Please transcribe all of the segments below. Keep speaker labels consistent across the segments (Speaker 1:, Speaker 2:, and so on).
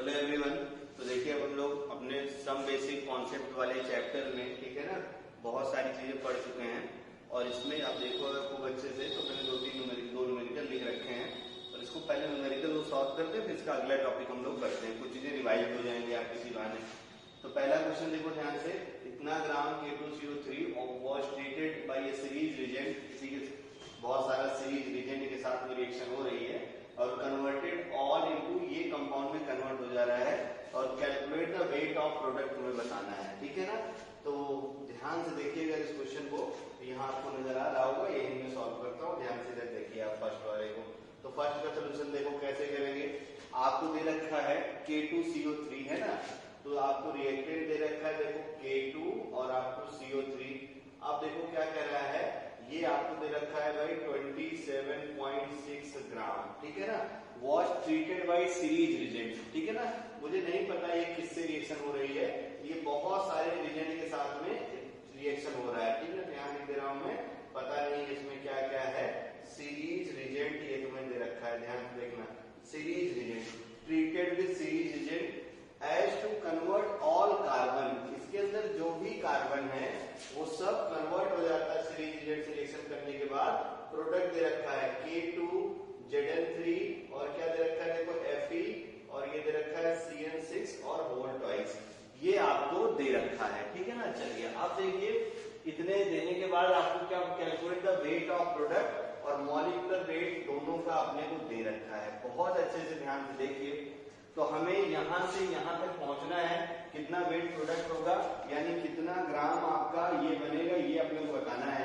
Speaker 1: Hello everyone. तो देखिए अब हम लोग अपने सम बेसिक कॉन्सेप्ट वाले चैप्टर में, ठीक है ना, बहुत सारी चीजें पढ़ चुके हैं और इसमें आप देखो अगर खूब अच्छे से तो मैंने दो न्यूमेरिकल लिख रखे हैं और इसको पहले न्यूमेरिकल सॉल्व करते हैं, फिर इसका अगला टॉपिक हम लोग करते हैं, कुछ चीजें रिवाइज हो जाएंगे आप किसी बहाने। तो पहला क्वेश्चन देखो ध्यान से, इतना ग्राम K2CO3 was treated by a series reagent, किसी के बहुत सारा सीरीज रिएजेंट के साथ में रिएक्शन हो रही है और कन्वर्टेड ऑल इनटू, ये कंपाउंड में कन्वर्ट हो जा रहा है और calculate the weight of product तुम्हें बताना है, ठीक है ना। तो ध्यान से देखिएगा इस क्वेश्चन को, यहाँ आपको नजर आ रहा होगा, यही मैं सॉल्व करता हूँ, ध्यान से देखिए आप फर्स्ट वाले को। तो फर्स्ट का सोल्यूशन देखो कैसे करेंगे। आपको दे रखा है K2CO3 है ना, तो आपको रिएक्टेंट दे रखा है देखो K2 और आपको CO3। आप देखो क्या कह रहा है, ये आपको दे रखा है भाई 27.6 ग्राम, ठीक है ना। Was treated by series reagent, ठीक है ना। मुझे नहीं पता ये किससे रिएक्शन हो रही है, ये बहुत सारे रिएजेंट के साथ में रिएक्शन हो रहा है, ठीक है। ध्यान दे रहा हूं मैं, पता नहीं इसमें क्या क्या है। सीरीज रिएजेंट ये तुम्हें दे रखा है, ध्यान से देखना। Series reagent treated with series reagent as to convert all carbon, इसके अंदर जो भी कार्बन है वो सब कन्वर्ट हो जाता है सीरीज रिएजेंट से रिएक्शन करने के बाद। प्रोडक्ट दे रखा है K2ZN3 और क्या दे रखा है देखो Fe और ये दे रखा है CN6 और होल ट्वाइस, ये आपको दे रखा है, ठीक है ना। चलिए आप देखिए, इतने देने के बाद आपको क्या calculate the weight of product और मॉलिक्यूलर वेट दोनों का अपने को दे रखा है। बहुत अच्छे से ध्यान से देखिए, तो हमें यहां से यहां तक पहुंचना है, कितना वेट प्रोडक्ट होगा यानी कितना ग्राम आपका ये बनेगा, ये अपने को बताना है।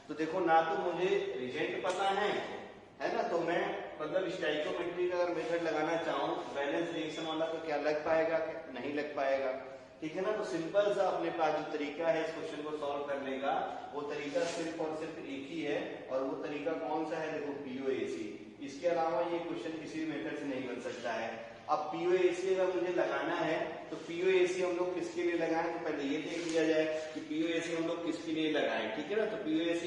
Speaker 1: तो देखो ना तो मुझे रिएजेंट पता है ना, तो मैं मतलब स्टोइकियोमेट्री का अगर मेथड लगाना चाहूँ बैलेंस रिएक्शन वाला, तो क्या लग पाएगा, नहीं लग पाएगा, ठीक है ना। तो सिंपल सा अपने पास जो तरीका है इस क्वेश्चन को सॉल्व करने का, वो तरीका सिर्फ और सिर्फ एक ही है और वो तरीका कौन सा है देखो, POAC। इसके अलावा ये क्वेश्चन किसी भी मेथड से नहीं बन सकता है। अब POAC अगर मुझे लगाना है तो POAC हम लोग किसके लिए लगाएं, तो पहले ये देख लिया जाए कि POAC हम लोग किसके लिए लगाएं, ठीक है ना। तो POAC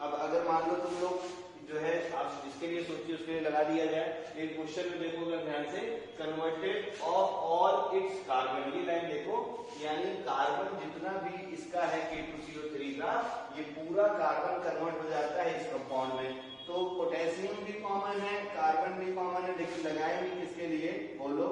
Speaker 1: अब अगर मान लो तुम लोग जो है आप जिसके लिए सोचिए उसके लिए लगा दिया जाए। एक क्वेश्चन में देखो अगर ध्यान से, converted of all it's carbon, ये लाइन देखो, यानी कार्बन जितना भी इसका है K2CO3 का, ये पूरा कार्बन कन्वर्ट हो जाता है इस कंपाउंड में। तो पोटेशियम भी कॉमन है, कार्बन भी कॉमन है, लेकिन लगाएंगे किसके लिए, बोलो,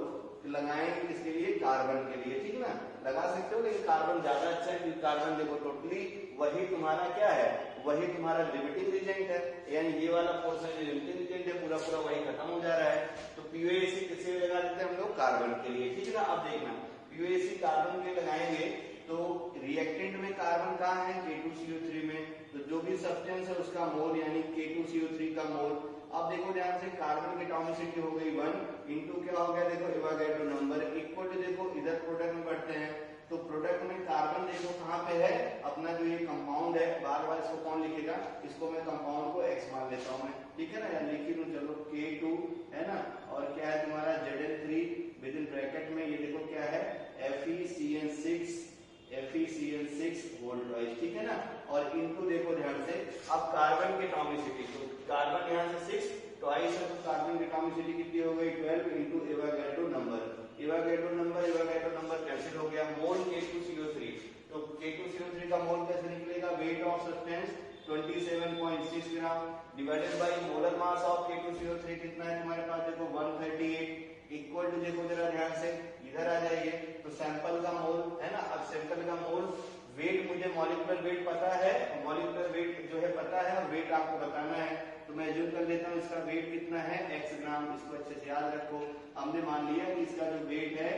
Speaker 1: लगाएंगे किसके लिए, कार्बन के लिए, ठीक ना। लगा सकते हो लेकिन कार्बन ज्यादा अच्छा है, क्योंकि कार्बन देखो टोटली वही तुम्हारा क्या है, वही तुम्हारा लिमिटिंग रिएजेंट है, यानी ये वाला पोर्शन जो लिमिटिंग रिएजेंट है पूरा पूरा वही खत्म हो जा रहा है। तो POAC किसके लिए लगा देते हैं हम लोग, कार्बन के लिए, ठीक है ना। अब देखना POAC कार्बन के लगाएंगे तो रिएक्टेंट में कार्बन कहाँ है, K2CO3 में, तो जो भी सब्सटेंस है उसका मोल यानी K2CO3 का मोल। अब देखो ध्यान से, कार्बन की एटॉमिसिटी हो गई 1 इंटू क्या हो गया देखो एवोगाड्रो नंबर इक्वल टू, देखो इधर प्रोडक्ट में बढ़ते हैं तो प्रोडक्ट में कार्बन देखो कहाँ पे है, अपना जो ये कंपाउंड है, बार बार इसको कौन लिखेगा, इसको मैं कंपाउंड को X मान लेता हूँ मैं, ठीक है ना, या लिख लूं, चलो K2 है ना, और क्या है तुम्हारा ZN3 विद इन ब्रैकेट में, ये देखो क्या है FeCN6 होल ट्वाइस, ठीक है ना। और इनटू देखो ध्यान से, अब कार्बन की एटॉमिसिटी, तो कार्बन यहाँ से 6 ट्वाइस है, तो कार्बन की एटॉमिसिटी कितनी हो गई 12 into Avogadro number, Avogadro number cancel हो गया, मोल K2CO3, तो K2CO3 का मोल कैसे निकलेगा, weight of substance 27.6 gram divided by molar mass of K2CO3 कितना है तुम्हारे पास देखो 138 इक्वल टू, देखो जरा ध्यान से इधर आ जाइए, तो सैंपल का मोल है ना। अब सैंपल का मोल, वेट मुझे मॉलिक्यूलर वेट पता है, मॉलिक्यूलर वेट जो है पता है और वेट आपको बताना है, तो मैं एज्यूम कर लेता हूँ इसका वेट कितना है X ग्राम, इसको अच्छे से याद रखो। हमने मान लिया कि इसका जो वेट है,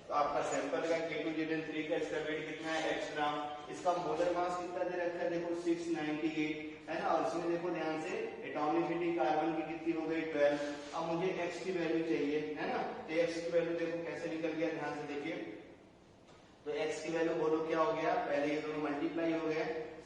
Speaker 1: तो आपका सैंपल का K2ZN3 का इसका वेट कितना है X ग्राम, इसका मोलर मास कितना दे रखा है देखो 698 है ना, और इसमें देखो ध्यान से एटॉमिसिटी कार्बन की कितनी हो गई 12। अब मुझे X की वैल्यू चाहिए है ना, तो X की वैल्यू देखो कैसे निकल गया, ध्यान से देखिए, तो X की वैल्यू बोलो क्या हो गया, पहले ये दोनों मल्टीप्लाई हो गए,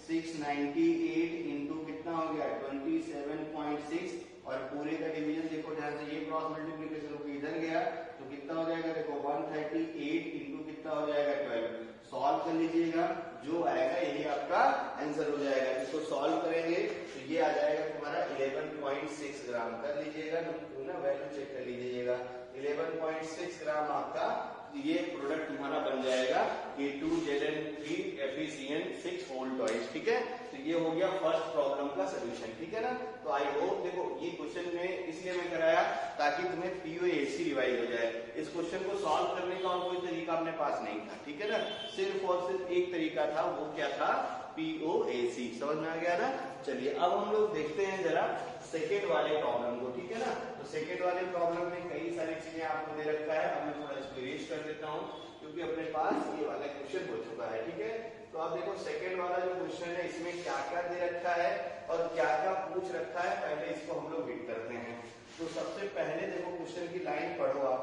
Speaker 1: 698 इंटू कितना हो गया 27.6 और पूरे का डिवीजन देखो ध्यान से, ये क्रॉस मल्टीप्लीकेशन होकर इधर गया तो कितना हो जाएगा देखो 138 इंटू कितना हो जाएगा 12। सॉल्व कर लीजिएगा, जो आएगा यही आपका आंसर हो जाएगा। इसको सॉल्व करेंगे तो ये आ जाएगा तुम्हारा 11.6 ग्राम, कर लीजिएगा ना, वैल्यू चेक कर लीजिएगा, 11.6 ग्राम आपका ये प्रोडक्ट तुम्हारा बन जाएगा K2Zn3 FeCN6 होल टॉइस। ठीक है, तो ये हो गया फर्स्ट प्रॉब्लम का सोल्यूशन। ठीक है ना, तो आई होप देखो ये क्वेश्चन में इसलिए मैं कराया ताकि तुम्हें POAC रिवाइज हो जाए। इस क्वेश्चन को सॉल्व करने का और कोई तरीका अपने पास नहीं था। ठीक है ना, सिर्फ और सिर्फ एक तरीका था, वो क्या था, POAC। समझ में आ गया ना। चलिए अब हम लोग देखते हैं जरा सेकेंड वाले प्रॉब्लम को। ठीक है ना, तो सेकेंड वाले प्रॉब्लम में कई सारी चीजें आपको दे रखा है। अब मैं थोड़ा इसको इरेज कर देता हूँ क्योंकि अपने पास ये वाला क्वेश्चन हो चुका है। ठीक है, तो आप देखो सेकेंड वाला जो क्वेश्चन है इसमें क्या क्या दे रखा है और क्या क्या पूछ रखा है, पहले इसको हम लोग हिट करते हैं। तो सबसे पहले देखो क्वेश्चन की लाइन पढ़ो आप,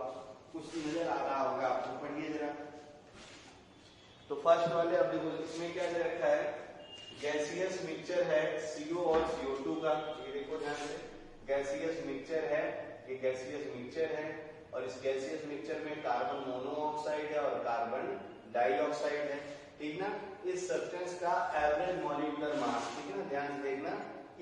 Speaker 1: कुछ नजर आ रहा होगा आपको, पढ़िए जरा। तो फर्स्ट वाले अब देखो इसमें क्या दे रखा है, गैसियस मिक्सचर है CO और CO2 का। ये देखो ध्यान से, गैसियस मिक्सचर है, ये गैसियस मिक्सचर है और इस गैसियस मिक्सचर में कार्बन मोनोऑक्साइड है और कार्बन डाइऑक्साइड है। ठीक ना, इस सब्सटेंस का एवरेज मॉलिक्यूलर मास, ठीक है ना, ध्यान से देखना,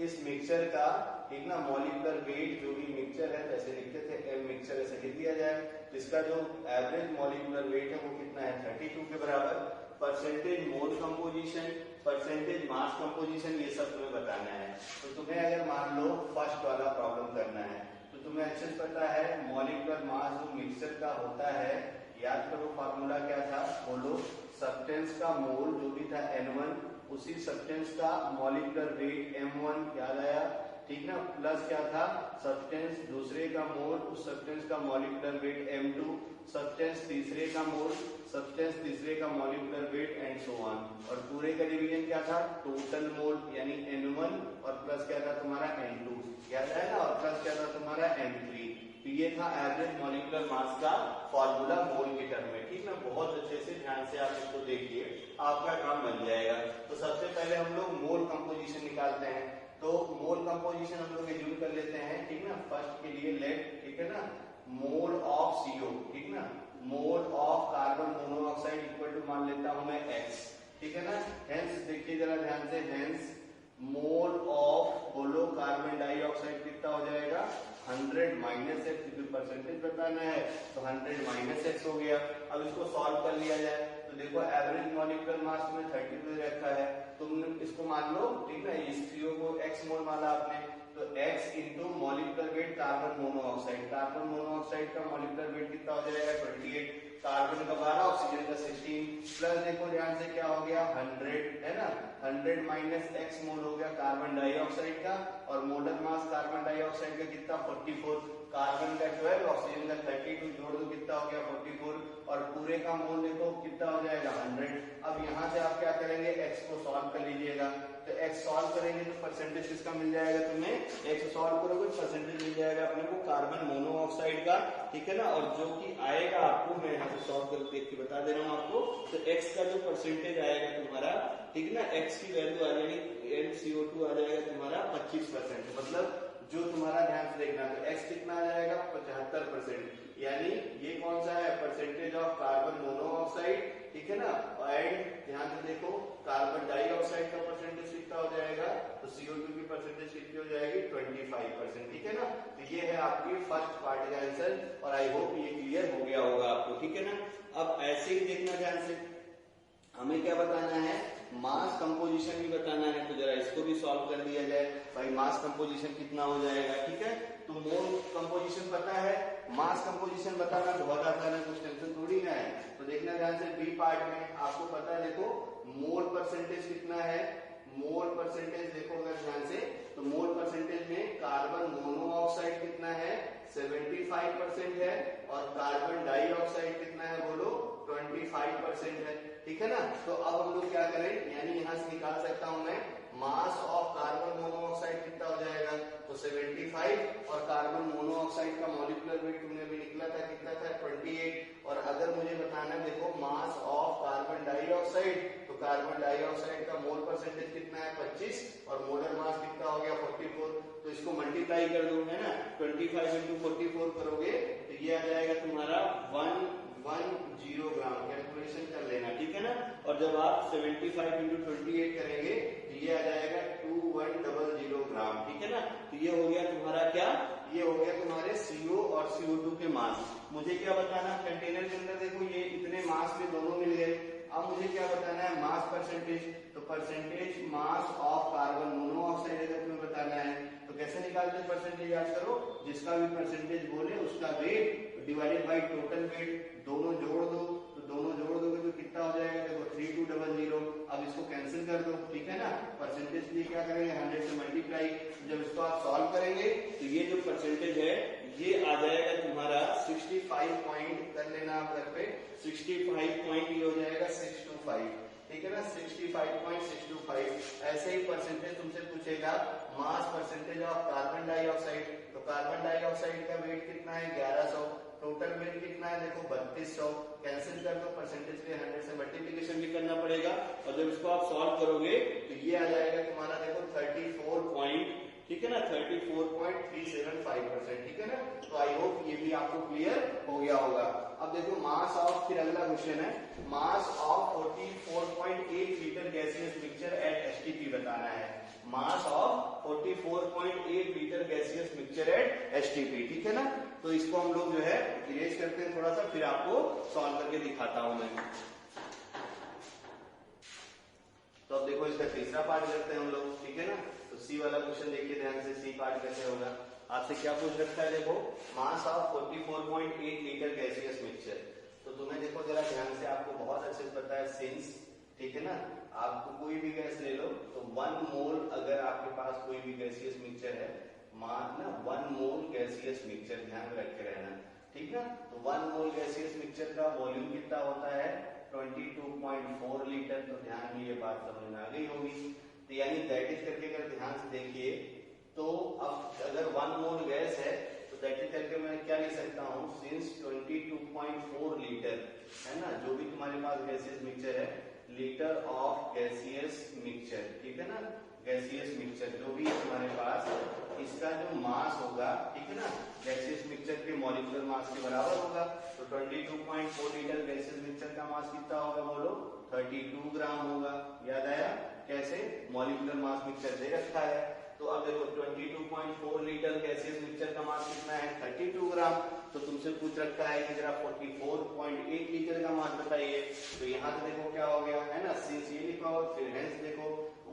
Speaker 1: इस मिक्सचर का, ठीक ना, मॉलिक्यूलर वेट जो भी मिक्सचर है, जैसे लिखते थे M मिक्सचर ऐसे लिख दिया जाए, तो इसका जो एवरेज मॉलिक्यूलर वेट है वो कितना है, 32 के बराबर। परसेंटेज मोल कंपोजिशन, परसेंटेज मास कंपोजिशन, ये सब तुम्हें बताना है। तो तुम्हें अगर मान लो फर्स्ट वाला प्रॉब्लम करना है तो तुम्हें अच्छे से पता है मॉलिक्यूलर मास जो मिक्सचर का होता है, याद करो फार्मूला क्या था, बोलो, सब्सटेंस का मोल जो भी था N1, उसी सब्सटेंस का मॉलिक्यूलर वेट M1, याद आया, ठीक ना, प्लस क्या था, सब्सटेंस दूसरे का मोल, उस सब्सटेंस का मॉलिक्यूलर वेट M2, सब्सटेंस तीसरे का मोल, सब्सटेंस तीसरे का molecular weight and so on. और पूरे का डिवीजन क्या था, टोटल मोल यानी N1 और प्लस क्या था तुम्हारा N2, याद है ना, और प्लस क्या था तुम्हारा N3। तो ये था एवरेज मॉलिक्यूलर मास का फॉर्मूला मोल के टर्म में। ठीक ना, बहुत अच्छे से ध्यान से आप इसको देखिए, आपका काम बन जाएगा। तो सबसे पहले हम लोग मोल कंपोजिशन निकालते हैं। तो मोल कंपोजिशन हम लोग एज्यूम कर लेते हैं, ठीक ना, फर्स्ट के लिए लेट, ठीक है ना, मोल ऑफ CO, ठीक ना, mole of carbon monoxide equal to मान लेता हूं मैं X, ठीक है ना। हेंस देखिए जरा ध्यान से, हेंस मोल ऑफ, बोलो, कार्बन डाइऑक्साइड कितना हो जाएगा, 100 माइनस एक्स, क्योंकि परसेंटेज बताना है तो 100 माइनस एक्स हो गया। अब इसको सॉल्व कर लिया जाए तो देखो एवरेज मॉलिक्यूलर मास में 32 रखा है, तुमने इसको मान लो, ठीक है, इस CO को x मोल माना आपने, तो x into molecular weight carbon monoxide, carbon monoxide का मॉलिक्यूलर वेट कितना हो जाएगा 28, कार्बन का 12, ऑक्सीजन का 16, प्लस देखो ध्यान से क्या हो गया 100, है ना, 100 माइनस x मोल हो गया कार्बन डाइऑक्साइड का, और मोलर मास कार्बन डाइऑक्साइड का कितना 44, कार्बन का 12, ऑक्सीजन का 32, जोड़ दो कितना हो गया 44, और पूरे का मोल देखो कितना हो जाएगा 100। अब यहाँ से आप क्या करेंगे, x को सॉल्व कर लीजिएगा, तो x सॉल्व करेंगे तो परसेंटेज किसका मिल जाएगा तुम्हें, x सॉल्व करोगे परसेंटेज मिल जाएगा अपने को कार्बन मोनोऑक्साइड का, ठीक है ना। और जो कि आएगा आपको, मैं यहाँ से सॉल्व करके देख के बता दे रहा हूँ आपको, तो x का जो परसेंटेज आएगा तुम्हारा, ठीक है ना, x की वैल्यू आ जाएगी NCO2 आ जाएगा तुम्हारा 25%, मतलब जो तुम्हारा ध्यान से देखना, तो x कितना आ जाएगा 75%, यानी ये कौन सा है, परसेंटेज ऑफ कार्बन मोनोऑक्साइड, ठीक है ना। एंड ध्यान से देखो कार्बन डाइऑक्साइड का परसेंटेज कितना हो जाएगा, तो CO2 की परसेंटेज कितनी हो जाएगी 25%, ठीक है ना। तो ये है आपकी फर्स्ट पार्ट का आंसर, और आई होप ये क्लियर हो गया होगा आपको, ठीक है ना। अब ऐसे ही देखना ध्यान से, हमें क्या बताना है, मास कंपोजिशन भी बताना है, तो जरा इसको भी सॉल्व कर दिया जाए। भाई मास कंपोजिशन कितना हो जाएगा, ठीक है, तो मोल कंपोजिशन पता है, मास कंपोजिशन बताना बहुत आसान है, कुछ टेंशन थोड़ी ना है। तो देखना ध्यान से, बी पार्ट में आपको पता है, देखो मोल परसेंटेज कितना है, मोल परसेंटेज देखो अगर ध्यान से, तो मोल परसेंटेज में कार्बन मोनोऑक्साइड कितना है 75% है, और कार्बन डाइऑक्साइड कितना है बोलो 25% है, ठीक है ना। तो अब हम लोग क्या करें, यानी यहां से निकाल सकता हूं मैं, मास ऑफ कार्बन मोनोऑक्साइड कितना हो जाएगा, तो 75, और कार्बन मोनोऑक्साइड का मॉलिक्यूलर वेट तुमने अभी निकला था कितना था 28, और अगर मुझे बताना देखो मास ऑफ कार्बन डाइऑक्साइड, तो कार्बन डाइऑक्साइड का मोल परसेंटेज कितना है 25, और मोलर मास कितना हो गया 44, तो इसको मल्टीप्लाई कर दो, है ना, 25 इंटू 44 करोगे तो ये आ जाएगा तुम्हारा 110 ग्राम, कैलकुलेशन कर लेना, ठीक है ना। और जब आप 75 इंटू 28 करेंगे तो ये आ जाएगा 2100 ग्राम, ठीक है ना। तो ये हो गया तुम्हारा क्या, ये हो गया तुम्हारे CO और CO2 के मास। मुझे क्या बताना, कंटेनर डिवाइडर के अंदर देखो ये इतने मास में दोनों मिल गए। अब मुझे क्या बताना है, मास परसेंटेज। तो percentage mass of carbon monoxide अगर तुम्हें बताना है तो कैसे निकालते हैं परसेंटेज, याद करो, जिसका भी परसेंटेज बोले उसका weight divided by total weight, दोनों जोड़ दो। तो दोनों जोड़ दोगे तो कितना हो जाएगा, देखो 3200। अब इसको कैंसिल कर दो, ठीक है ना। परसेंटेज के लिए क्या करेंगे, 100 से मल्टीप्लाई। जब इसको आप सॉल्व करेंगे तो ये जो परसेंटेज है ये आ जाएगा तुम्हारा 65 पॉइंट, कर लेना आप घर पे, 65 पॉइंट ये हो जाएगा 625, ठीक है ना, 65.625। ऐसे ही परसेंटेज तुमसे पूछेगा mass percentage of carbon dioxide. तो कार्बन डाइऑक्साइड का वेट कितना है, 1100। टोटल वेट कितना है, देखो 3200। कैंसिल कर दो, परसेंटेज के 100 से मल्टीप्लिकेशन भी करना पड़ेगा। और जब इसको आप सॉल्व करोगे तो ये आ जाएगा तुम्हारा, देखो 34 पॉइंट, ठीक है ना, 34.375%, ठीक है ना। तो आई होप ये भी आपको क्लियर हो गया होगा। अब देखो मास ऑफ, फिर अगला क्वेश्चन है, mass of 44.8 litre gaseous mixture eight STP बताना है। Mass of 44.8 litre gaseous mixture eight STP, ठीक है ना। तो इसको हम लोग जो है इरेज करते हैं थोड़ा सा, फिर आपको सॉल्व करके दिखाता हूं मैं। तो अब देखो इसका तीसरा पार्ट करते हैं हम लोग, ठीक है ना। तो सी वाला क्वेश्चन देखिए ध्यान से, सी पार्ट कैसे होगा। आपसे क्या पूछ रखा है, देखो mass of 44.8 litre gaseous mixture. तो तुम्हें देखो जरा ध्यान से, आपको बहुत अच्छे से पता है सिंस, ठीक है ना, आपको कोई भी गैस ले लो तो 1 मोल, अगर आपके पास कोई भी गैसियस मिक्सचर है, मान ना 1 मोल गैसियस मिक्सचर, ध्यान में रख के रहना, ठीक है। तो 1 मोल गैसियस मिक्सचर का वॉल्यूम कितना होता है, 22.4 लीटर। तो ध्यान में ये बात समझ में आ गई होगी। तो यानी दैट इज करके अगर ध्यान से देखिए तो अब अगर 1 मोल गैस है तो दैट इज करके मैं क्या लिख सकता हूँ, सिंस 22.4 लीटर है ना, जो भी तुम्हारे पास गैसियस मिक्सचर है, लीटर ऑफ गैसियस मिक्सचर, ठीक है ना, गैसियस मिक्सचर जो भी है तुम्हारे पास, इसका जो मास होगा, ठीक है ना, गैसियस मिक्सचर के मॉलिक्यूलर मास के बराबर होगा। तो 22.4 लीटर गैसियस मिक्सचर का मास कितना होगा, बोलो 32 ग्राम होगा। याद आया कैसे, मॉलिक्यूलर मास मिक्सचर दे रखा है। तो अब देखो 22.4 लीटर गैसियस मिक्सचर का मास कितना है, 32 ग्राम। तो तुमसे पूछ रखा है कि जरा 44.8 लीटर का मास बताइए। तो यहाँ से देखो क्या हो गया है ना, सिंस ये लिखा हो, फिर हेंस देखो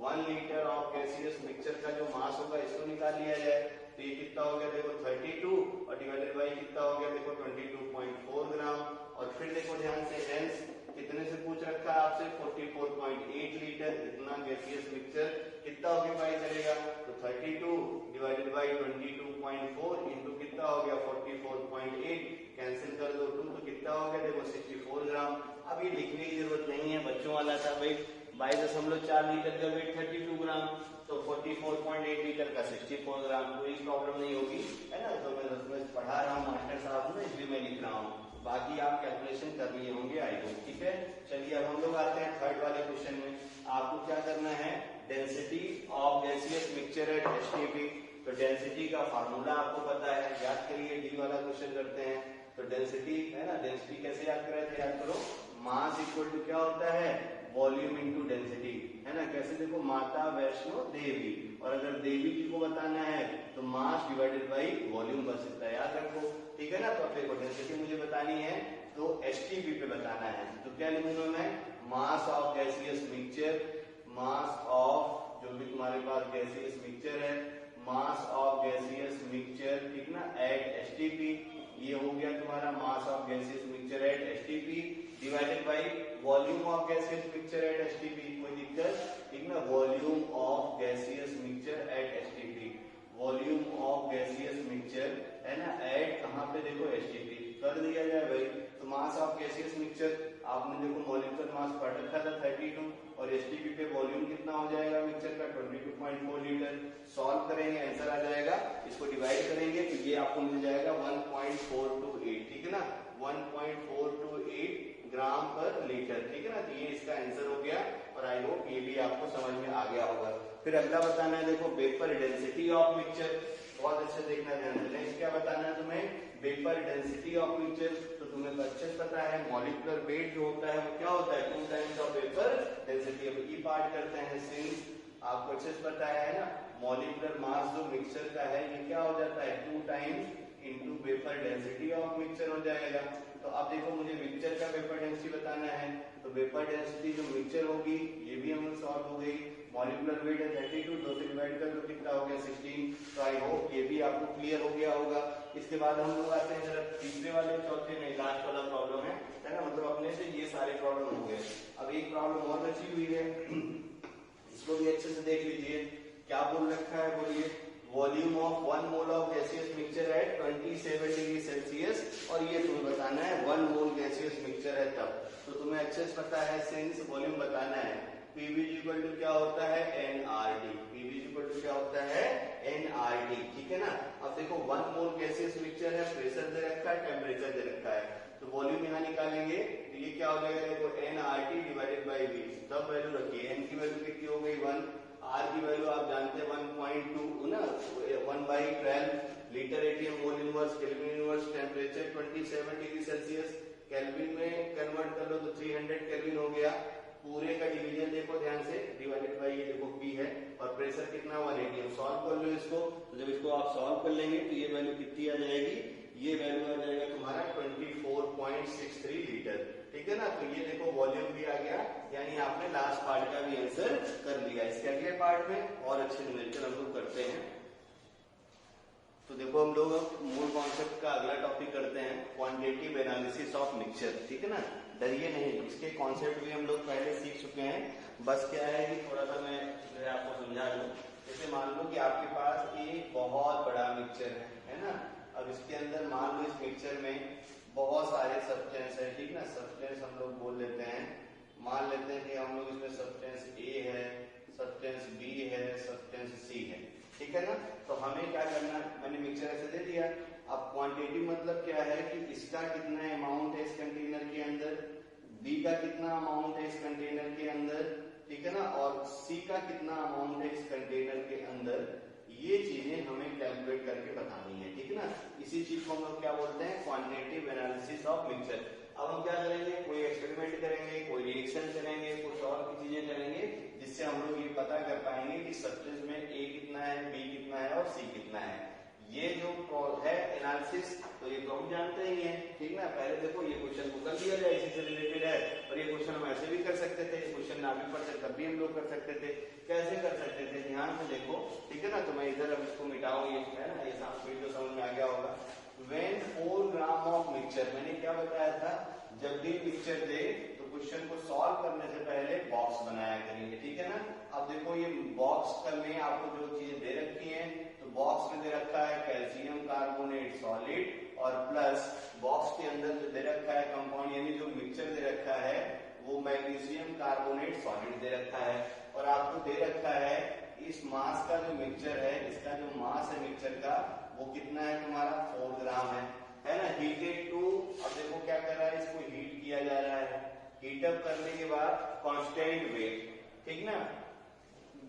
Speaker 1: 1 लीटर ऑफ गैसियस मिक्सचर का जो मास होगा इसको निकाल लिया जाए। तो ये कितना हो गया, देखो 32 और डिवाइडेड बाई कितना हो गया, देखो 22.4 ग्राम। और फिर देखो ध्यान से, हेंस कितने से पूछ रखा है आपसे, 44.8 लीटर। इतना गैसियस मिक्सचर कितना ऑक्यूपाई करेगा, तो 32 डिवाइडेड बाई 22.4 इंटू कितना हो गया 44.8, कैंसिल कर दो 2, तो कितना हो गया, देखो 64 ग्राम। अब ये लिखने की जरूरत नहीं है, बच्चों वाला था भाई, 22.4 लीटर का वेट 32 ग्राम, तो 44.8 लीटर का 64 ग्राम, कोई प्रॉब्लम नहीं होगी, है ना। तो मैं उसमें पढ़ा रहा हूँ मास्टर साहब ने, इसलिए मैं लिख रहा हूँ, बाकी आप कैलकुलेशन कर लिए होंगे आई होप, ठीक है। चलिए अब हम लोग आते हैं थर्ड वाले क्वेश्चन में। आपको क्या करना है, density of gaseous mixture eight STP. तो डेंसिटी का फार्मूला आपको पता है, याद करिए, डी वाला क्वेश्चन करते हैं। तो डेंसिटी है ना, डेंसिटी कैसे याद कर रहे थे, याद करो, मास इक्वल टू क्या होता है, वॉल्यूम इनटू डेंसिटी, है ना। कैसे देखो, माता वैष्णो देवी, और अगर देवी जी को बताना है तो मास डिवाइडेड बाई वॉल्यूम बस इतना याद रखो, ठीक है ना। तो अब देखो डेंसिटी मुझे बतानी है तो एसटीपी पे बताना है। तो क्या लिखूंगा मैं, mass of gaseous mixture, mass of जो भी तुम्हारे पास गैसियस मिक्सचर है, मास ऑफ गैसियस मिक्सचर, ठीक ना, एट एसटीपी। ये हो गया तुम्हारा mass of gaseous mixture eight STP divided by volume of gaseous mixture eight STP. कोई दिक्कत, ठीक ना, volume of gaseous mixture eight STP, volume of gaseous mixture, है ना, एट कहाँ पे, देखो एसटीपी कर दिया जाए भाई। तो मास ऑफ गैसियस मिक्सचर आपने देखो मॉलिक्यूलर मास पढ़ रखा था 32, और एसटीपी पे वॉल्यूम कितना हो जाएगा मिक्सचर का, 22.4 लीटर। सॉल्व करेंगे आंसर आ जाएगा, इसको डिवाइड करेंगे तो ये आपको मिल जाएगा 1.428, ठीक है ना, 1.428 ग्राम पर लीटर, ठीक है ना। तो ये इसका आंसर हो गया, और आई होप ये भी आपको समझ में आ गया होगा। फिर अगला बताना है, देखो वेपर डेंसिटी ऑफ मिक्सचर, बहुत अच्छे देखना ध्यान से। नेक्स्ट क्या बताना है तुम्हें, वेपर डेंसिटी ऑफ मिक्सचर। तो तुम्हें अच्छे से पता है मॉलिक्यूलर वेट जो होता है वो क्या होता है, 2 टाइम्स ऑफ वेपर डेंसिटी। अब ई पार्ट करते हैं, सिंस आपको अच्छे से पता है ना, मॉलिक्यूलर मास जो मिक्सचर का है ये क्या हो जाता है, 2 times into vapour density of mixture हो जाएगा। तो अब देखो मुझे बताना है। तो वेपर डेंसिटी जो मिक्सचर होगी ये भी हमें सॉल्व हो गई। मॉलिक्यूलर वेट है 32, 2 से डिवाइड कर दो कितना हो गया 16। तो आई होप ये भी आपको क्लियर हो गया होगा। इसके बाद हम लोग आते हैं जरा तीसरे वाले चौथे में लास्ट वाला प्रॉब्लम है ना, मतलब अपने से ये सारे प्रॉब्लम हो गए। अब एक प्रॉब्लम और बची हुई है, इसको भी अच्छे से देख लीजिए। क्या बोल रखा है बोलिए, volume of 1 mole of gaseous mixture eight 27 degree Celsius, और ये तुम्हें बताना है 1 मोल गैसियस मिक्सचर है तब। तो तुम्हें अच्छे से पता है सिंस वॉल्यूम बताना है। पीवी इक्वल टू क्या होता है एनआरटी, पीवी इक्वल टू क्या होता है एनआरटी, ठीक है ना। अब देखो 1 मोल गैसियस मिक्सचर है, प्रेशर दे रखा है, टेम्परेचर दे रखा है, तो वॉल्यूम यहाँ निकालेंगे तो ये क्या हो जाएगा, देखो एनआरटी डिवाइडेड बाई वी, तब वैल्यू रखिए। एन की वैल्यू कितनी हो गई 1, आर की वैल्यू आप जानते हैं 1.2 ना, 1/12 litre ATM mole inverse kelvin inverse, temperature 27 degree Celsius, kelvin में कन्वर्ट कर लो तो 300 केल्विन हो गया। पूरे का डिवीजन देखो ध्यान से, डिवाइडेड बाई ये देखो पी है, और प्रेशर कितना हुआ रेडियम। सॉल्व कर लो इसको, तो जब इसको आप सॉल्व कर लेंगे तो ये वैल्यू कितनी आ जाएगी, ये वैल्यू आ जाएगा तुम्हारा 24.63 लीटर, ठीक है ना। तो ये देखो वॉल्यूम भी आ गया, यानी आपने लास्ट पार्ट का भी आंसर कर लिया। इसके अगले पार्ट में और अच्छे न्यूमेरिकल हम लोग करते हैं। तो देखो हम लोग मूल कॉन्सेप्ट का अगला टॉपिक करते हैं, क्वांटिटेटिव एनालिसिस ऑफ मिक्सचर, ठीक है ना। डरिए नहीं, इसके कॉन्सेप्ट भी हम लोग पहले सीख चुके हैं, बस क्या है कि थोड़ा सा मैं जो है आपको समझा दूं। जैसे मान लो कि आपके पास एक बहुत बड़ा मिक्सचर है ना। अब इसके अंदर मान लो इस मिक्सचर में बहुत सारे सब्सटेंस है, ठीक ना। सब्सटेंस हम लोग बोल लेते हैं, मान लेते हैं कि हम लोग इसमें सब्सटेंस ए है, सब्सटेंस बी है, सब्सटेंस सी है, ठीक है ना। तो हमें क्या करना, मैंने मिक्सचर ऐसे दे दिया। अब क्वांटिटी मतलब क्या है कि इसका कितना अमाउंट है इस कंटेनर के अंदर, बी का कितना अमाउंट है इस कंटेनर के अंदर, ठीक है ना, और सी का कितना अमाउंट है इस कंटेनर के अंदर। ये चीजें हमें कैलकुलेट करके बतानी है, ठीक है ना। इसी चीज को हम लोग क्या बोलते हैं, क्वांटिटेटिव एनालिसिस ऑफ मिक्सचर। अब हम क्या करेंगे, कोई एक्सपेरिमेंट करेंगे, कोई रिएक्शन करेंगे, कुछ और की चीजें करेंगे, जिससे हम लोग ये पता कर पाएंगे कि सब्सटेंस में ए कितना है, बी कितना है और सी कितना है। ये जो है एनालिसिस, तो ये तो हम जानते ही हैं, ठीक ना। पहले देखो ये क्वेश्चन को कर दिया जाए, इसी से रिलेटेड है, और ये क्वेश्चन हम ऐसे भी कर सकते थे, क्वेश्चन ना भी पढ़ते तब भी हम लोग कर सकते थे। कैसे कर सकते थे, ध्यान से देखो, ठीक है ना। तो मैं इधर अब इसको मिटाऊं, ये है ना, ये वीडियो समझ में आ गया होगा। When 4 ग्राम ऑफ मिक्सचर, मैंने क्या बताया था, जब भी मिक्सचर दे तो क्वेश्चन को सॉल्व करने से पहले बॉक्स बनाया करेंगे, ठीक है ना। अब देखो ये बॉक्स में आपको जो चीजें दे रखी हैं, तो बॉक्स में दे रखा है कैल्शियम कार्बोनेट सॉलिड, और प्लस बॉक्स के अंदर जो दे रखा है कंपाउंड, यानी जो मिक्सचर दे रखा है वो मैग्नीशियम कार्बोनेट सॉलिड दे रखा है, और आपको दे रखा है इस मास का जो मिक्सचर है, इसका जो मास है मिक्सचर का वो कितना है तुम्हारा 4 ग्राम है ना। हीटेड टू, अब देखो क्या कर रहा है, इसको हीट किया जा रहा है, हीट अप करने के बाद कांस्टेंट वेट, ठीक ना,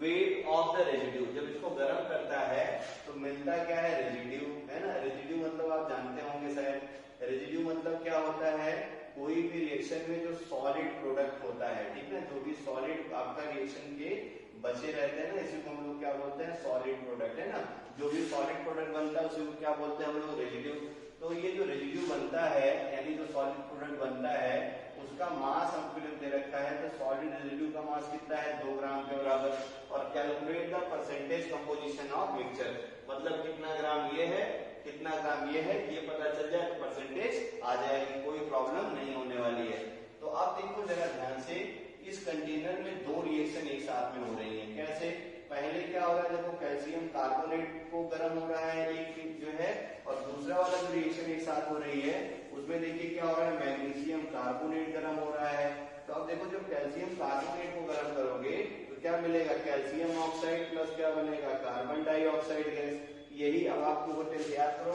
Speaker 1: वेट ऑफ द रेजिड्यू। जब इसको गर्म करता है तो मिलता क्या है, रेजिड्यू, है ना। रेजिड्यू मतलब आप जानते होंगे शायद, रेजिड्यू मतलब क्या होता है, कोई भी रिएक्शन में जो सॉलिड प्रोडक्ट होता है, ठीक ना, जो भी सॉलिड आपका रिएक्शन के बचे रहते हैं ना, इसी को हम लोग क्या बोलते हैं, सॉलिड प्रोडक्ट, है ना। जो भी सॉलिड प्रोडक्ट बनता है उसी को क्या बोलते हैं हम लोग, रेजिड्यू। तो ये जो रेजिड्यू बनता है, यानी जो सॉलिड प्रोडक्ट बनता है, उसका मास हमको दे रखा है, तो सॉलिड रेजिड्यू का मास कितना है, 2 ग्राम के बराबर। और calculate the percentage composition of mixture, मतलब कितना ग्राम ये है, कितना ग्राम ये है, ये पता चल जाए तो परसेंटेज आ जाएगी, कोई प्रॉब्लम नहीं होने वाली है। तो आप देखो जरा ध्यान से, इस कंटेनर में 2 रिएक्शन एक साथ में हो रही है। कैसे, पहले क्या हो रहा है, देखो कैल्शियम कार्बोनेट को गर्म हो रहा है एक जो है, और दूसरा वाला जो रिएक्शन एक साथ हो रही है उसमें देखिए क्या हो रहा है, मैग्नीशियम कार्बोनेट गर्म हो रहा है। तो अब देखो जब कैल्शियम कार्बोनेट को गर्म करोगे तो क्या मिलेगा, कैल्शियम ऑक्साइड प्लस क्या बनेगा, कार्बन डाइऑक्साइड गैस। यही अब आपको होते याद करो,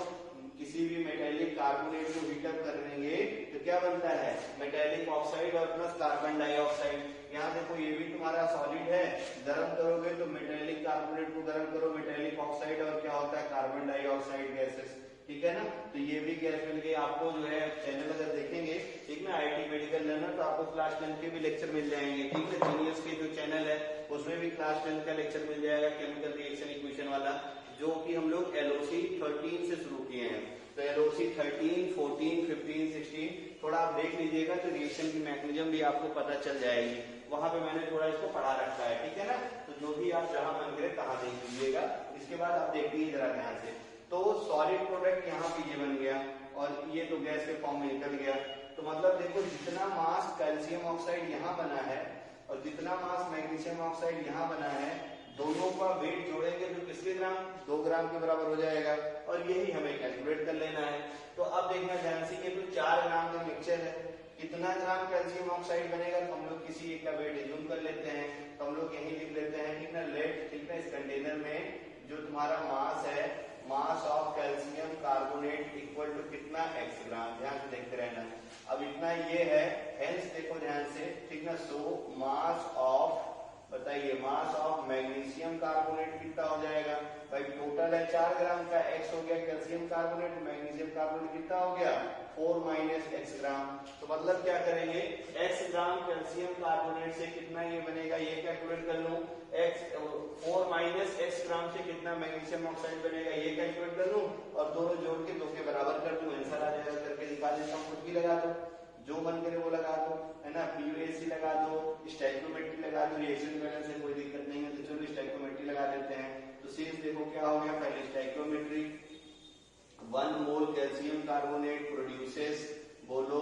Speaker 1: किसी भी मेटेलिक कार्बोनेट को हीटअप कर देंगे तो क्या बनता है, मेटेलिक ऑक्साइड और प्लस कार्बन डाइऑक्साइड। यहाँ देखो ये भी तुम्हारा सॉलिड है, गर्म करोगे तो मेटेलिक कार्बोनेट को गर्म करो, मेटेलिक ऑक्साइड और क्या होता है, कार्बन डाइऑक्साइड गैसेस, ठीक है ना। तो ये भी गैस मिल गई आपको, जो है चैनल अगर देखेंगे, ठीक ना, आईटी मेडिकल लर्नर, तो आपको क्लास 10 के भी लेक्चर मिल जाएंगे, ठीक है। जीनियस के जो चैनल है उसमें भी क्लास 10 का लेक्चर मिल जाएगा, केमिकल रिएक्शन इक्वेशन वाला, जो कि हम लोग LOC 13 से शुरू किए हैं। तो LOC 13, 14, 15, 16 थोड़ा आप देख लीजिएगा तो रिएक्शन की मैकेनिज्म भी आपको पता चल जाएगी। वहां पे मैंने थोड़ा इसको पढ़ा रखा है, ठीक है ना। तो जो भी आप जहां मन करे तहां देख लीजिएगा। इसके बाद आप देखिए जरा ध्यान से, तो सॉलिड प्रोडक्ट यहाँ पे ये बन गया और ये तो गैस के फॉर्म में निकल गया। तो मतलब देखो जितना मास कैल्शियम ऑक्साइड यहाँ बना है और जितना मास मैग्नीशियम ऑक्साइड यहाँ बना है, दोनों का वेट जोड़ेंगे तो कितने ग्राम, 2 ग्राम के बराबर हो जाएगा और यही हमें कैलकुलेट कर लेना है। तो अब देखना ध्यान से, ये तो 4 ग्राम का मिक्सचर है, कितना ग्राम कैल्शियम ऑक्साइड बनेगा तो हम लोग किसी एक का वेट एज्यूम कर लेते हैं। तो हम लोग यही लिख लेते हैं, ठीक ना, लेट, ठीक ना, इस कंटेनर में जो तुम्हारा मास है, mass of calcium carbonate equal to कितना, x ग्राम। ध्यान से देखते रहना। अब इतना ये है, हेंस देखो ध्यान से, ठीक ना, सो मास ऑफ, बताइए मास ऑफ मैग्नीशियम कार्बोनेट कितना हो जाएगा भाई, टोटल है 4 ग्राम का, x हो गया कैल्शियम कार्बोनेट, मैग्नीशियम कार्बोनेट कितना हो गया 4 माइनस x ग्राम। तो मतलब क्या करेंगे, x ग्राम कैल्शियम कार्बोनेट से कितना ये बनेगा, ये कैलकुलेट कर लूं, 4 माइनस x ग्राम से कितना मैग्नीशियम ऑक्साइड बनेगा, ये कैलकुलेट कर लूं और दोनों जोड़ के 2 के बराबर कर दूं, आंसर आ जाएगा। करके दिखा देता हूं, कुछ भी लगा दो, जो मन करे वो लगा दो, है ना, पीयूएसी लगा दो, स्टोइकियोमेट्री लगा दो, रिएक्शन बैलेंस से कोई दिक्कत नहीं है। तो चलो स्टोइकियोमेट्री लगा देते हैं। तो सिंस देखो क्या हो गया, पहले स्टोइकियोमेट्री, 1 मोल कैल्शियम कार्बोनेट प्रोड्यूसेस, बोलो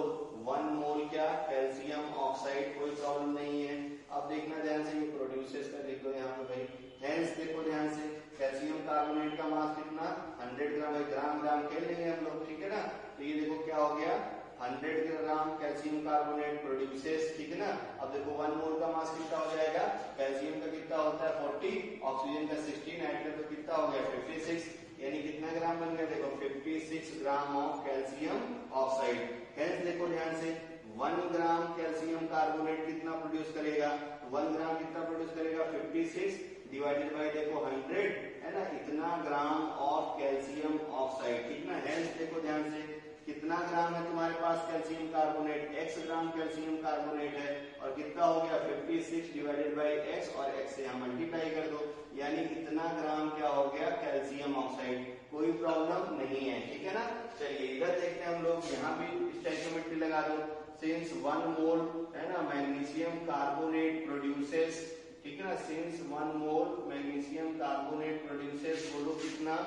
Speaker 1: 1 मोल क्या, कैल्शियम ऑक्साइड, कोई प्रॉब्लम नहीं है। अब देखना ध्यान से, ये प्रोड्यूसेस का लिख दो यहाँ पे भाई। हेंस देखो ध्यान से, कैल्शियम कार्बोनेट का मास कितना, 100 ग्राम, ग्राम ग्राम खेल लेंगे हम लोग, ठीक है ना। तो ये देखो क्या हो गया, 100 ग्राम कैल्शियम कार्बोनेट प्रोड्यूसेस, ठीक है ना। अब देखो 1 मोल का मास कितना हो जाएगा, कैल्शियम का कितना होता है 40, ऑक्सीजन का 16, ऐड कर तो कितना हो गया 56, यानी कितना ग्राम बन गया, देखो 56 gram of calcium oxide. Hence देखो ध्यान से, 1 ग्राम कैल्शियम कार्बोनेट कितना प्रोड्यूस करेगा, 1 ग्राम कितना प्रोड्यूस करेगा 56 डिवाइडेड बाय देखो 100, है ना, इतना ग्राम ऑफ कैल्शियम ऑक्साइड, ठीक ना। हेंस देखो ध्यान से, कितना ग्राम है तुम्हारे पास calcium carbonate, x gram calcium carbonate है और कितना हो गया 56 डिवाइडेड बाय x और x से हम मल्टीप्लाई कर दो, यानी इतना ग्राम क्या हो गया कैल्शियम ऑक्साइड। कोई प्रॉब्लम नहीं है, ठीक है ना। चलिए इधर देखते हैं हम लोग, यहाँ भी स्टोइकियोमेट्री लगा दो। सिंस 1 मोल, है ना, मैग्नीशियम कार्बोनेट प्रोड्यूसेस, ठीक है ना, सिंस 1 मोल मैग्नीशियम कार्बोनेट प्रोड्यूसेस, बोलो कितना,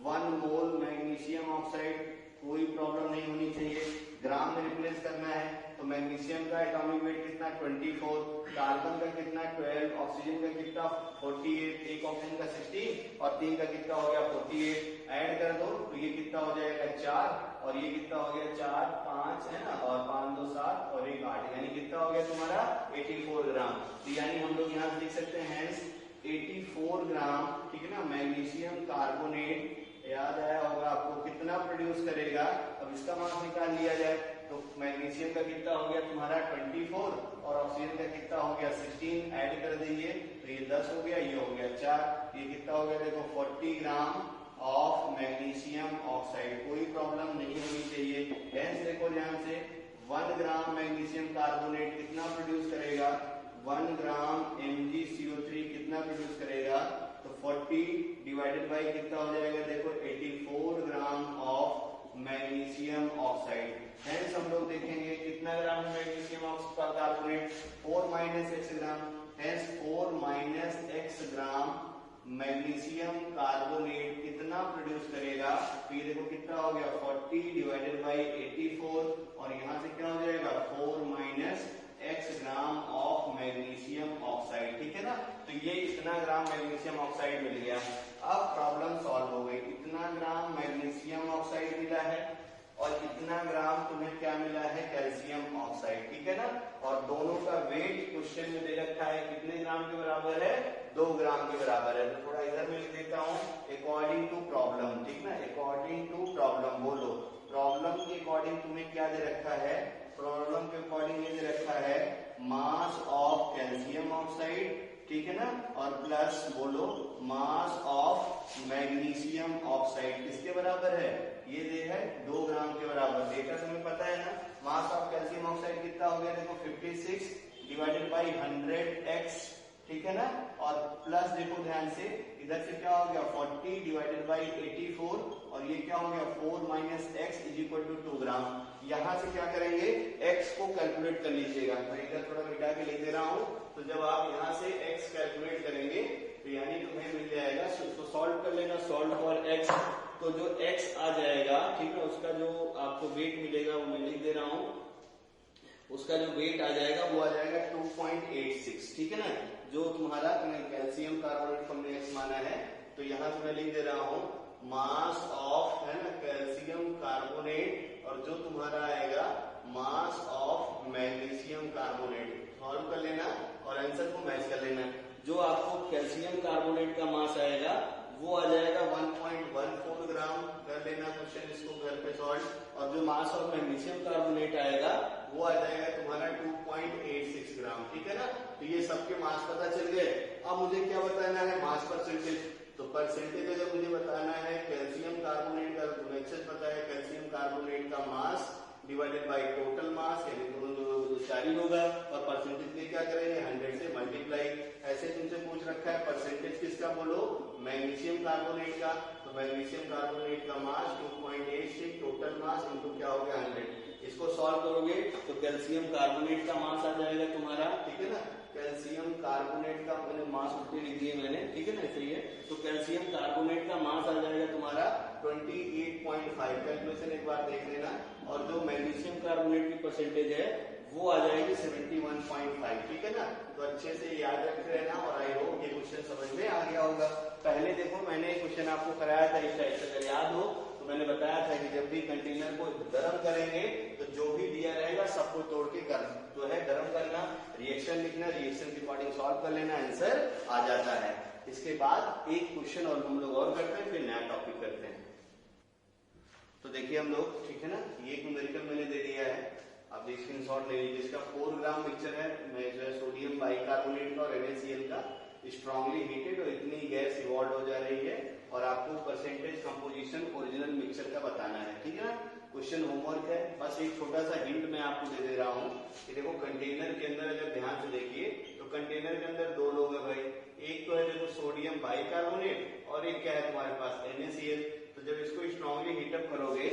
Speaker 1: 1 मोल मैग्नीशियम ऑक्साइड, कोई प्रॉब्लम नहीं होनी चाहिए। ग्राम में रिप्लेस करना है तो मैग्नीशियम का एटॉमिक वेट कितना 24, कार्बन का कितना 12, ऑक्सीजन का कितना 48, एक ऑक्सीजन का 16 और 3 का कितना हो गया 48, ऐड कर दो तो ये कितना हो जाएगा 4 और ये कितना हो गया 4 5, है ना, और 5 2 7 और 1 8, यानी कितना हो गया तुम्हारा 84 ग्राम। तो यानी हम लोग यहाँ से लिख सकते हैं हेंस 84 ग्राम, ठीक है ना, मैग्नीशियम कार्बोनेट, याद आया होगा आपको, कितना प्रोड्यूस करेगा। अब इसका मास निकाल लिया जाए तो मैग्नीशियम का कितना हो गया तुम्हारा 24 और ऑक्सीजन का कितना हो गया 16, ऐड कर दीजिए तो ये 10 हो गया, ये हो गया 4, ये कितना हो गया देखो 40 ग्राम ऑफ मैग्नीशियम ऑक्साइड। कोई प्रॉब्लम नहीं होनी चाहिए। हेंस देखो ध्यान से, 1 ग्राम मैग्नीशियम कार्बोनेट कितना प्रोड्यूस करेगा, 1 ग्राम MgCO3 कितना प्रोड्यूस करेगा, तो 40 डिवाइडेड बाई कितना हो जाएगा देखो 84 gram of magnesium oxide. Hence हम लोग देखेंगे कितना ग्राम है magnesium oxide carbonate, 4 minus x ग्राम, हेंस 4 माइनस x ग्राम मैग्नीशियम कार्बोनेट कितना प्रोड्यूस करेगा, तो ये देखो कितना हो गया 40 डिवाइडेड बाई 84 और यहाँ से क्या हो जाएगा 4 minus x gram of magnesium oxide, ठीक है ना। तो ये इतना ग्राम मैग्नीशियम ऑक्साइड मिल गया। अब प्रॉब्लम सॉल्व हो गई, इतना ग्राम मैग्नीशियम ऑक्साइड मिला है और इतना ग्राम तुम्हें क्या मिला है कैल्शियम ऑक्साइड, ठीक है ना। और दोनों का वेट क्वेश्चन में दे रखा है, कितने ग्राम के बराबर है 2 ग्राम के बराबर है। तो थोड़ा इधर में लिख देता हूँ अकॉर्डिंग टू प्रॉब्लम, ठीक ना, अकॉर्डिंग टू प्रॉब्लम, बोलो प्रॉब्लम के अकॉर्डिंग तुम्हें क्या दे रखा है, प्रॉब्लम के अकॉर्डिंग ये दे रखा है मास ऑफ कैल्शियम ऑक्साइड, ठीक है ना, और प्लस बोलो मास ऑफ मैग्नीशियम ऑक्साइड किसके बराबर है, ये दे है 2 ग्राम के बराबर। डेटा तुम्हें पता है ना, मास ऑफ कैल्शियम ऑक्साइड कितना हो गया देखो 56 डिवाइडेड बाई 100x, ठीक है ना, और प्लस देखो ध्यान से इधर से क्या हो गया 40 डिवाइडेड बाई 84 और ये क्या हो गया 4 minus x is equal to 2 gram, यहाँ से क्या करेंगे, x को कैलकुलेट कर लीजिएगा। मैं इधर थोड़ा मिटा के लिख दे रहा हूँ। तो जब आप यहाँ से x कैलकुलेट करेंगे तो यानी तुम्हें मिल जाएगा, तो सॉल्व कर लेना, सॉल्व फॉर x। तो जो x आ जाएगा, ठीक है, उसका जो आपको वेट मिलेगा वो मैं लिख दे रहा हूँ। उसका जो वेट आ जाएगा वो आ जाएगा 2.86, ठीक है ना। जो तुम्हारा कैल्शियम कार्बोनेट हमने x माना है, तो यहाँ से मैं लिख दे रहा हूँ मास ऑफ, है ना, कैल्शियम कार्बोनेट, और जो तुम्हारा आएगा mass of magnesium carbonate. Solve कर लेना और आंसर को मैच कर लेना। जो आपको कैल्शियम कार्बोनेट का मास आएगा वो आ जाएगा 1.14 ग्राम। कर लेना क्वेश्चन इसको घर पे सॉल्व। और जो मास ऑफ मैग्नीशियम कार्बोनेट आएगा वो आ जाएगा तुम्हारा 2.86 ग्राम, ठीक है ना। तो ये सबके मास पता चल गए। अब मुझे क्या बताना है, मास परसेंटेज। तो परसेंटेज अगर मुझे बताना है कैल्शियम कार्बोनेट का, तो एक्सेस पता है, कैल्शियम कार्बोनेट का mass divided by total mass, यानी दोनों 4 होगा। और परसेंटेज में क्या करेंगे, 100 से मल्टीप्लाई। ऐसे तुमसे पूछ रखा है परसेंटेज किसका, बोलो मैग्नीशियम कार्बोनेट का। तो मैग्नीशियम कार्बोनेट का मास 2.86 टोटल मास इनटू क्या हो गया 100। इसको सॉल्व करोगे तो कैल्शियम कार्बोनेट का मास आ जाएगा तुम्हारा, ठीक है ना। कैल्शियम कार्बोनेट का मैंने मास ऊपर लिख दिए मैंने, ठीक है ना, सही है। तो कैल्शियम कार्बोनेट का मास आ जाएगा तुम्हारा 28.5। कैलकुलेशन एक बार देख लेना। और जो मैग्नीशियम कार्बोनेट की परसेंटेज है वो आ जाएगी 71.5, ठीक है ना। तो अच्छे से याद रख लेना। और आई होप ये क्वेश्चन समझ में आ गया होगा। पहले देखो मैंने क्वेश्चन आपको कराया था इस टाइप से, अगर याद हो तो मैंने बताया था कि जब भी कंटेनर को गर्म करेंगे तो जो भी दिया रहेगा सबको तोड़ के जो है गर्म करना, रिएक्शन लिखना, रिएक्शन के अकॉर्डिंग सॉल्व कर लेना, आंसर आ जाता है। इसके बाद एक क्वेश्चन और हम लोग और करते हैं, फिर नया टॉपिक करते हैं। तो देखिए हम लोग, ठीक है ना, ये न्यूमेरिकल मैंने दे दिया है, आप स्क्रीनशॉट ले लीजिए। इसका 4 ग्राम मिक्सचर है, मैं जो है सोडियम बाइकार्बोनेट का और NaCl का स्ट्रांगली हीटेड, और इतनी गैस इवॉल्व हो जा रही है। और आपको परसेंटेज कंपोजिशन ओरिजिनल मिक्सचर का बताना है, ठीक है ना। क्वेश्चन होमवर्क है, बस एक छोटा सा हिंट मैं आपको दे दे रहा हूँ कि देखो कंटेनर के अंदर अगर ध्यान से देखिए तो कंटेनर के अंदर 2 लोग है भाई। एक तो है देखो सोडियम बाइकार्बोनेट और एक क्या है तुम्हारे पास NaCl। तो जब इसको स्ट्रांगली हीटअप करोगे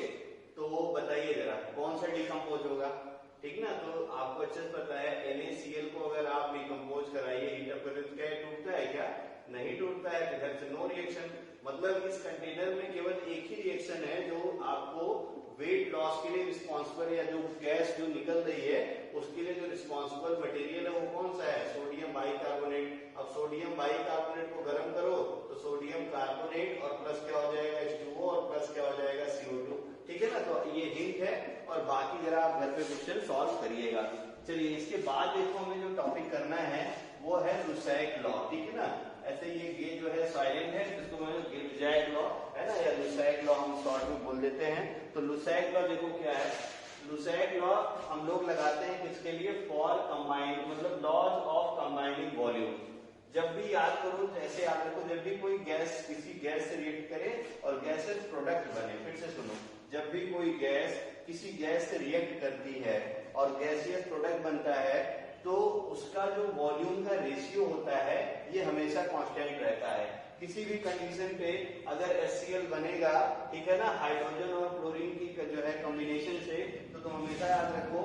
Speaker 1: तो बताइए जरा कौन सा डिकम्पोज होगा, ठीक ना। तो आपको अच्छे से पता है NaCl को अगर आप डिकम्पोज कराइए हीटअप करें तो क्या टूटता है, क्या नहीं टूटता है। इधर से नो रिएक्शन, मतलब इस कंटेनर में केवल एक ही रिएक्शन है जो आपको वेट लॉस के लिए रिस्पॉन्सिबल, या जो गैस जो निकल रही है उसके लिए जो रिस्पॉन्सिबल मटेरियल है वो कौन सा है, सोडियम बाइकार्बोनेट। अब सोडियम बाइकार्बोनेट को गर्म करो तो सोडियम कार्बोनेट और प्लस क्या हो जाएगा H2O और प्लस क्या हो जाएगा CO2, ठीक है ना। तो ये हिंट है, और बाकी जरा आप घर पे क्वेश्चन सॉल्व करिएगा। चलिए इसके बाद देखो हमें जो टॉपिक करना है वो है लुसैक लॉ, ठीक है ना। ऐसे ये जो है साइलेंट है, जिसको मैंने गिब्स लॉ है ना, या लुसैक लॉ हम शॉर्ट में बोल देते हैं। तो लुसैक लॉ देखो क्या है, लुसैक लॉ हम लोग लगाते हैं किसके लिए, फॉर कंबाइंड, मतलब लॉज ऑफ कंबाइनिंग वॉल्यूम। जब भी याद करो तो ऐसे याद रखो, जब भी कोई गैस किसी गैस से रिएक्ट करे और गैसेस प्रोडक्ट बने, फिर से सुनो, जब भी कोई गैस किसी गैस से रिएक्ट करती है और गैसियस प्रोडक्ट बनता है तो उसका जो वॉल्यूम का रेशियो होता है ये हमेशा कांस्टेंट रहता है। किसी भी कंडीशन पे अगर HCl बनेगा, ठीक है ना, हाइड्रोजन और क्लोरीन की जो है कॉम्बिनेशन से, तो तुम हमेशा याद रखो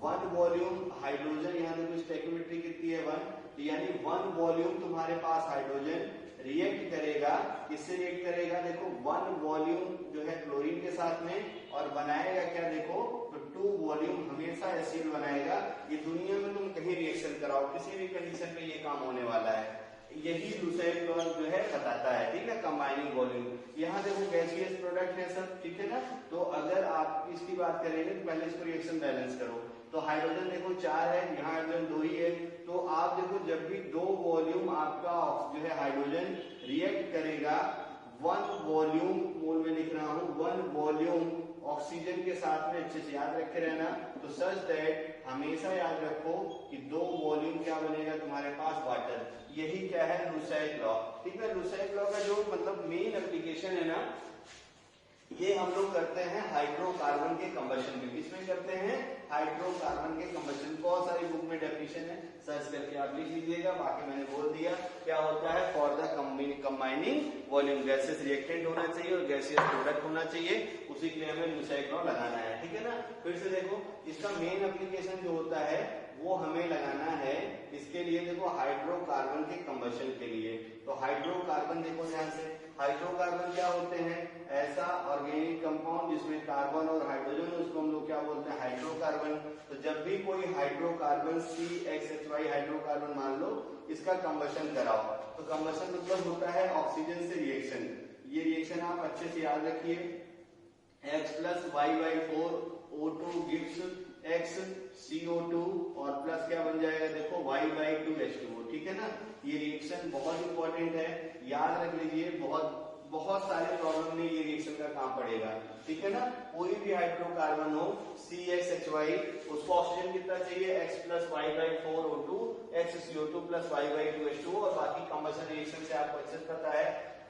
Speaker 1: 1 वॉल्यूम हाइड्रोजन, यहाँ देखो स्टोइकियोमेट्री कितनी है 1, यानी 1 वॉल्यूम तुम्हारे पास हाइड्रोजन रिएक्ट करेगा, किससे रिएक्ट करेगा, देखो 1 वॉल्यूम जो है क्लोरीन के साथ में, और बनाएगा क्या, देखो तो 2 वॉल्यूम हमेशा HCl बनाएगा। ये दुनिया में तुम कहीं रिएक्शन कराओ, किसी भी कंडीशन पे ये काम होने वाला है। यही लुसैक लॉ जो है बताता है, ठीक है, कंबाइनिंग वॉल्यूम। यहाँ देखो गैसियस प्रोडक्ट है सब, ठीक है ना। तो अगर आप इसकी बात करेंगे तो पहले इसको रिएक्शन बैलेंस करो। तो हाइड्रोजन देखो 4 है, यहाँ हाइड्रोजन 2 ही है। तो आप देखो जब भी 2 वॉल्यूम आपका जो है हाइड्रोजन रिएक्ट करेगा, 1 वॉल्यूम मोल में लिख रहा हूँ, 1 वॉल्यूम ऑक्सीजन के साथ में, अच्छे से याद रखे रहना। तो सच दैट हमेशा याद रखो कि 2 वॉल्यूम क्या बनेगा तुम्हारे पास, वाटर। यही क्या है, लुसैक लॉ, ठीक है। लुसैक लॉ का जो मतलब मेन एप्लीकेशन है ना, ये हम लोग करते हैं हाइड्रोकार्बन के कंबशन में। किसमें करते हैं, हाइड्रोकार्बन के कंबशन। बहुत सारी बुक में डेफिनेशन है, सर्च करके आप लिख लीजिएगा। बाकी मैंने बोल दिया क्या होता है, for the combining volume gases reactant होना चाहिए और गैसियस प्रोडक्ट होना चाहिए, उसी के लिए हमें लुसाइक लॉ लगाना है, ठीक है ना। फिर से देखो इसका मेन एप्लीकेशन जो होता है वो हमें लगाना है, इसके लिए देखो हाइड्रोकार्बन के कंबशन के लिए। तो हाइड्रोकार्बन देखो ध्यान से, हाइड्रोकार्बन क्या होते हैं, ऐसा ऑर्गेनिक कंपाउंड जिसमें कार्बन और हाइड्रोजन, उसको हम लोग क्या बोलते हैं, हाइड्रोकार्बन। तो जब भी कोई हाइड्रोकार्बन CHHY हाइड्रोकार्बन मान लो, इसका कंबशन कराओ, तो कंबशन मतलब होता है ऑक्सीजन से रिएक्शन। ये रिएक्शन आप अच्छे से याद रखिए, X + Y/4 O2 gives X CO2 और प्लस क्या बन जाएगा देखो Y/2 H2O, ठीक है ना। ये रिएक्शन बहुत इंपॉर्टेंट है, याद रख लीजिए, बहुत सारे प्रॉब्लम में ये रिएक्शन का काम पड़ेगा, ठीक है ना। कोई भी हाइड्रोकार्बन हो CHHY, उसको ऑक्सीजन कितना चाहिए, X + Y/4 O2 X CO2 + Y/2 H2O, और बाकी कंबशन रिएक्शन से आपको अच्छे से पता है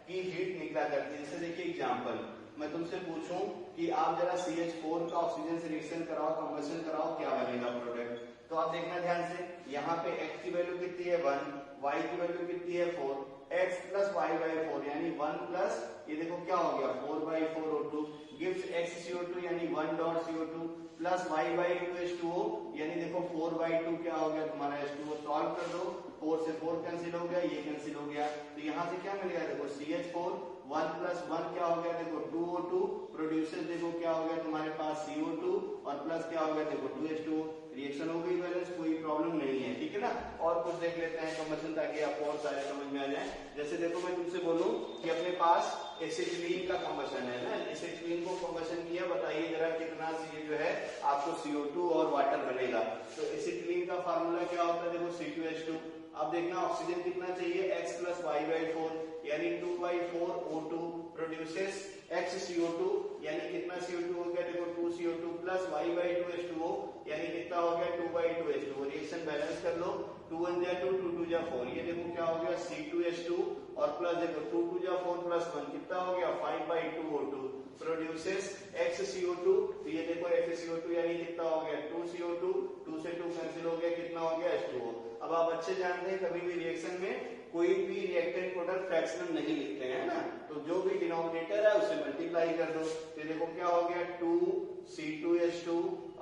Speaker 1: कि हीट निकला करती है। जैसे देखिए एग्जांपल, मैं तुमसे पूछूं कि आप जरा CH4 का ऑक्सीजन से रिएक्शन कराओ, कंबशन कराओ, क्या बनेगा प्रोडक्ट। तो आप देखना ध्यान से, यहाँ पे X की वैल्यू कितनी है 1, Y की वैल्यू कितनी है 4, X + Y/4 यानी 1 प्लस ये देखो क्या हो गया 4/4 O2 गिव्स X CO2 यानी 1 dot CO2 plus Y/2 H2O यानी देखो 4/2 क्या हो गया तुम्हारा H2O। सॉल्व कर दो, 4 से 4 कैंसिल हो गया, ये कैंसिल हो गया, तो यहाँ से क्या मिलेगा देखो CH4 1 + 1 क्या हो गया देखो 2O2 प्रोड्यूसेस देखो क्या हो गया तुम्हारे पास CO2 और प्लस क्या हो गया देखो 2H2O। रिएक्शन हो गई बैलेंस, कोई प्रॉब्लम नहीं है, ठीक है ना। और कुछ देख लेते हैं कंबशन ताकि आपको और सारे समझ में आ जाए। जैसे देखो मैं तुमसे बोलूं कि अपने पास एसिटिलीन का कंबशन है ना, एसिटिलीन को कंबशन किया, बताइए जरा कितना ये जो है आपको CO2 और वाटर बनेगा। तो एसिटिलीन का फार्मूला क्या होता है देखो C2H2। अब देखना ऑक्सीजन कितना चाहिए X + Y/4 यानी 2/4 O2 प्रोड्यूसेस X CO2 यानी कितना CO2 हो गया देखो 2 CO2 प्लस Y/2 H2O यानी कितना हो गया 2/2 H2O। रिएक्शन बैलेंस कर लो, 2 1 जा 2 2 2 जा 4, ये देखो क्या हो गया C2H2 और प्लस देखो 2 2 जा 4 प्लस 1 कितना हो गया 5/2 O2 प्रोड्यूसेस X CO2, तो ये देखो X CO2 यानी कितना हो गया 2 CO2, 2 से 2 कैंसिल हो गया, कितना हो गया H2O। अब आप अच्छे जानते हैं कभी भी रिएक्शन में कोई भी रिएक्टेंट प्रोडक्ट फ्रैक्शनल नहीं लिखते हैं ना, तो जो भी डिनोमिनेटर है उससे मल्टीप्लाई कर दो, तो देखो क्या हो गया 2 C2H2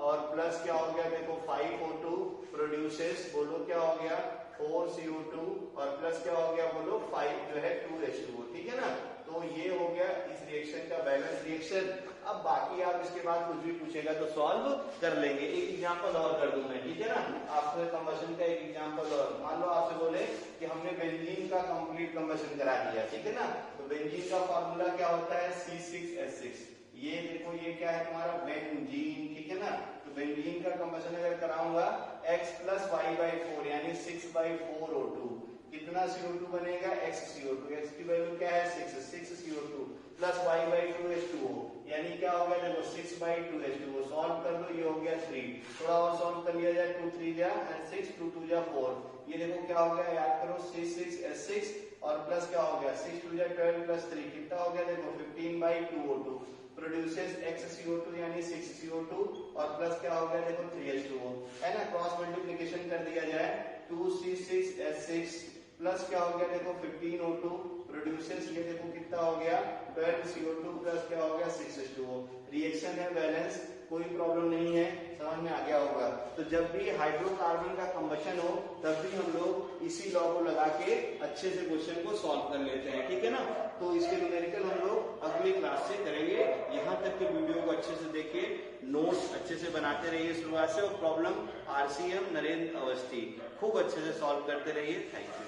Speaker 1: और प्लस क्या हो गया देखो 5 O2 प्रोड्यूसेस बोलो क्या हो गया 4 CO2 और प्लस क्या हो गया बोलो 5 जो है 2 H2O, ठीक है ना। तो ये हो गया इस रिएक्शन का बैलेंस रिएक्शन। अब बाकी आप इसके बाद कुछ भी पूछेगा तो सॉल्व कर लेंगे। एक एग्जांपल और कर दूं मैं, ठीक है ना, आपसे कंबशन का एक एग्जांपल और। मान लो आपसे बोले कि हमने बेंजीन का कंप्लीट कंबशन करा दिया, ठीक है ना, तो बेंजीन का फार्मूला क्या होता है C6H6। ये देखो ये क्या है तुम्हारा बेंजीन, ठीक है ना। तो बेंजीन का कंबशन अगर कराऊंगा X + Y/4 यानी 6/4 O2 कितना CO2 बनेगा X CO2, X की वैल्यू क्या है 6 CO2 प्लस Y/2 H2O यानी क्या हो गया देखो 6/2 H2O। सॉल्व कर दो, ये हो गया 3, थोड़ा और सॉल्व कर लिया जाए 2 3 जा 6 2 2 जा 4, ये देखो क्या हो गया याद करो C6H6 और प्लस क्या हो गया 6 2 जा 12 प्लस 3 कितना हो गया देखो 15/2 O2 प्रोड्यूसेस X CO2 यानी 6 CO2 और प्लस क्या हो गया देखो 3H2O, है ना। क्रॉस मल्टीप्लिकेशन कर दिया जाए 2C6H6 प्लस क्या हो गया देखो 15 O2 प्रोड्यूसेस ये देखो कितना हो गया 12 CO2 प्लस क्या हो गया 6H2O। रिएक्शन है बैलेंस, कोई प्रॉब्लम नहीं है, समझ में आ गया होगा। तो जब भी हाइड्रोकार्बन का कंबशन हो तब भी हम लोग इसी लॉ को लगा के अच्छे से क्वेश्चन को सॉल्व कर लेते हैं, ठीक है ना। तो इसके न्यूमेरिकल हम लोग अगली क्लास से करेंगे। यहाँ तक के वीडियो को अच्छे से देखिए, नोट्स अच्छे से बनाते रहिए शुरुआत से, और प्रॉब्लम RCM नरेंद्र अवस्थी खूब अच्छे से सॉल्व करते रहिए। Thank you.